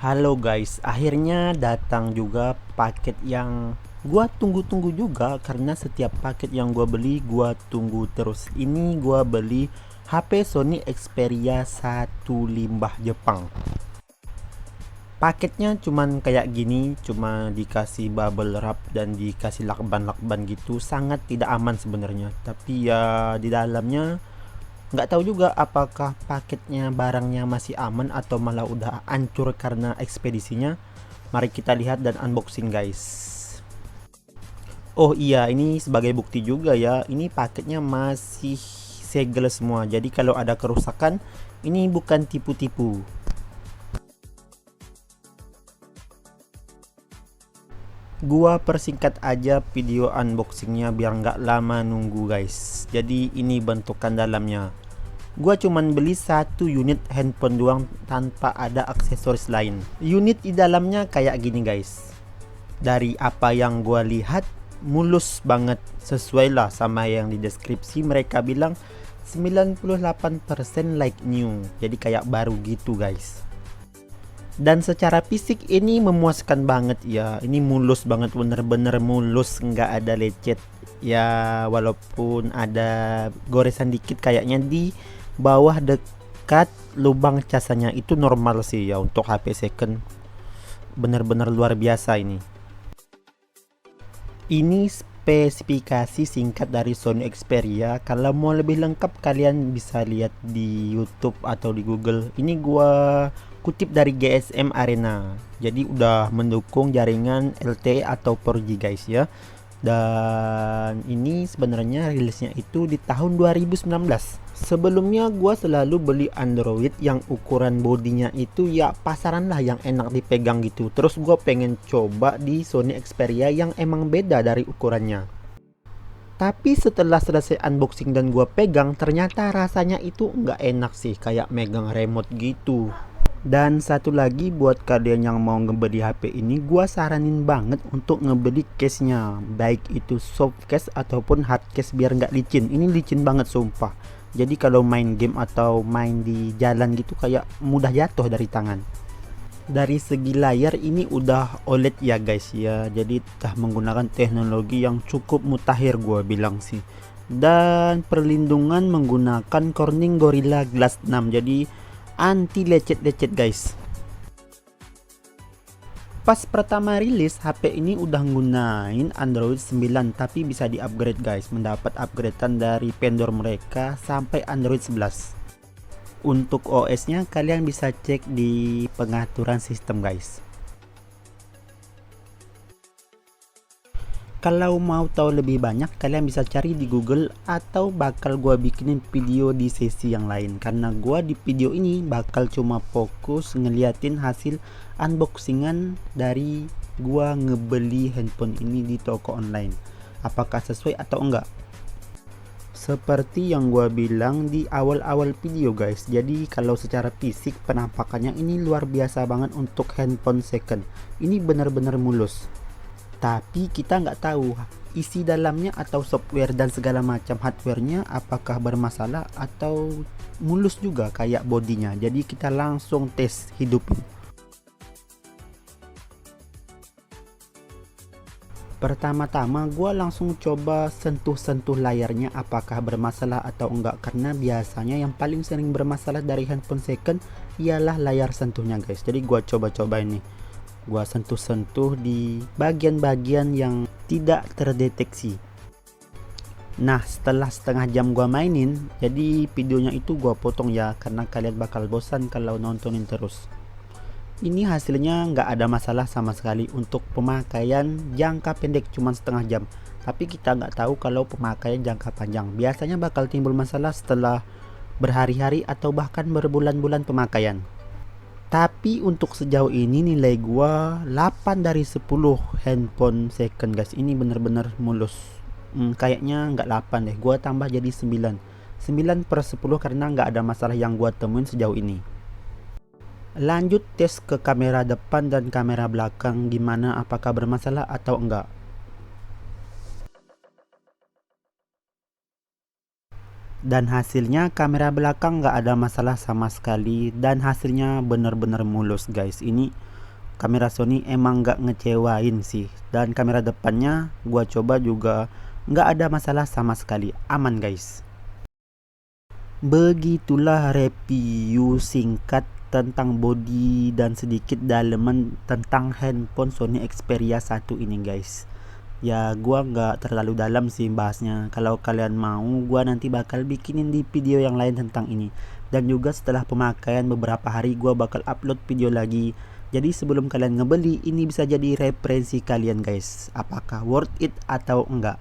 Halo guys, akhirnya datang juga paket yang gua tunggu-tunggu juga karena setiap paket yang gua beli gua tunggu terus. Ini gua beli HP Sony Xperia 1 limbah Jepang. Paketnya cuman kayak gini, cuma dikasih bubble wrap dan dikasih lakban-lakban gitu, sangat tidak aman sebenarnya. Tapi ya di dalamnya nggak tahu juga apakah paketnya barangnya masih aman atau malah udah hancur karena ekspedisinya. Mari kita lihat dan unboxing guys. Oh iya, ini sebagai bukti juga ya, ini paketnya masih segel semua. Jadi kalau ada kerusakan, ini bukan tipu-tipu. Gua persingkat aja video unboxingnya biar nggak lama nunggu guys. Jadi ini bentukan dalamnya. Gua cuman beli satu unit handphone doang tanpa ada aksesoris lain. Unit di dalamnya kayak gini guys. Dari apa yang gua lihat mulus banget, sesuai lah sama yang di deskripsi. Mereka bilang 98% like new, jadi kayak baru gitu guys. Dan secara fisik ini memuaskan banget ya, ini mulus banget, bener-bener mulus, nggak ada lecet ya, walaupun ada goresan dikit kayaknya di bawah dekat lubang casanya, itu normal sih ya untuk HP second. Bener-bener luar biasa ini. Ini spesifikasi singkat dari Sony Xperia. Kalau mau lebih lengkap kalian bisa lihat di YouTube atau di Google. Ini gua kutip dari GSM Arena. Jadi udah mendukung jaringan LTE atau 4G guys ya. Dan ini sebenarnya rilisnya itu di tahun 2019. Sebelumnya gua selalu beli Android yang ukuran bodinya itu ya pasaran lah, yang enak dipegang gitu. Terus gua pengen coba di Sony Xperia yang emang beda dari ukurannya. Tapi setelah selesai unboxing dan gua pegang, ternyata rasanya itu nggak enak sih, kayak megang remote gitu. Dan satu lagi buat kalian yang mau ngebeli HP ini, gua saranin banget untuk ngebeli case-nya, baik itu soft case ataupun hard case biar nggak licin. Ini licin banget sumpah. Jadi kalau main game atau main di jalan gitu kayak mudah jatuh dari tangan. Dari segi layar ini udah OLED ya guys ya. Jadi telah menggunakan teknologi yang cukup mutakhir gua bilang sih. Dan perlindungan menggunakan Corning Gorilla Glass 6. Jadi anti lecet-lecet guys. Pas pertama rilis HP ini udah nggunain Android 9, tapi bisa di-upgrade guys, mendapat upgradean dari vendor mereka sampai Android 11. Untuk OS-nya kalian bisa cek di pengaturan sistem guys. Kalau mau tahu lebih banyak kalian bisa cari di Google atau bakal gua bikinin video di sesi yang lain, karena gua di video ini bakal cuma fokus ngeliatin hasil unboxingan dari gua ngebeli handphone ini di toko online, apakah sesuai atau enggak. Seperti yang gua bilang di awal-awal video guys, jadi kalau secara fisik penampakannya ini luar biasa banget untuk handphone second. Ini benar-benar mulus. Tapi kita nggak tahu isi dalamnya atau software dan segala macam hardwarenya apakah bermasalah atau mulus juga kayak bodinya. Jadi kita langsung tes hidupin. Pertama-tama gue langsung coba sentuh-sentuh layarnya apakah bermasalah atau enggak, karena biasanya yang paling sering bermasalah dari handphone second ialah layar sentuhnya guys. Jadi gue coba-coba ini, gua sentuh-sentuh di bagian-bagian yang tidak terdeteksi. Nah setelah setengah jam gua mainin, jadi videonya itu gua potong ya, karena kalian bakal bosan kalau nontonin terus. Ini hasilnya nggak ada masalah sama sekali untuk pemakaian jangka pendek, cuma setengah jam. Tapi kita nggak tahu kalau pemakaian jangka panjang, biasanya bakal timbul masalah setelah berhari-hari atau bahkan berbulan-bulan pemakaian. Tapi untuk sejauh ini nilai gua 8 dari 10 handphone second guys. Ini bener-bener mulus. Kayaknya nggak 8 deh, gua tambah jadi 9. 9/10 karena nggak ada masalah yang gua temuin sejauh ini. Lanjut tes ke kamera depan dan kamera belakang, gimana apakah bermasalah atau enggak. Dan hasilnya kamera belakang nggak ada masalah sama sekali, dan hasilnya bener-bener mulus guys. Ini kamera Sony emang nggak ngecewain sih, dan kamera depannya gua coba juga nggak ada masalah sama sekali, aman guys. Begitulah review singkat tentang body dan sedikit daleman tentang handphone Sony Xperia 1 ini guys. Ya gua nggak terlalu dalam sih bahasnya. Kalau kalian mau, gua nanti bakal bikinin di video yang lain tentang ini. Dan juga setelah pemakaian beberapa hari, gua bakal upload video lagi. Jadi sebelum kalian ngebeli, ini bisa jadi referensi kalian guys, apakah worth it atau enggak.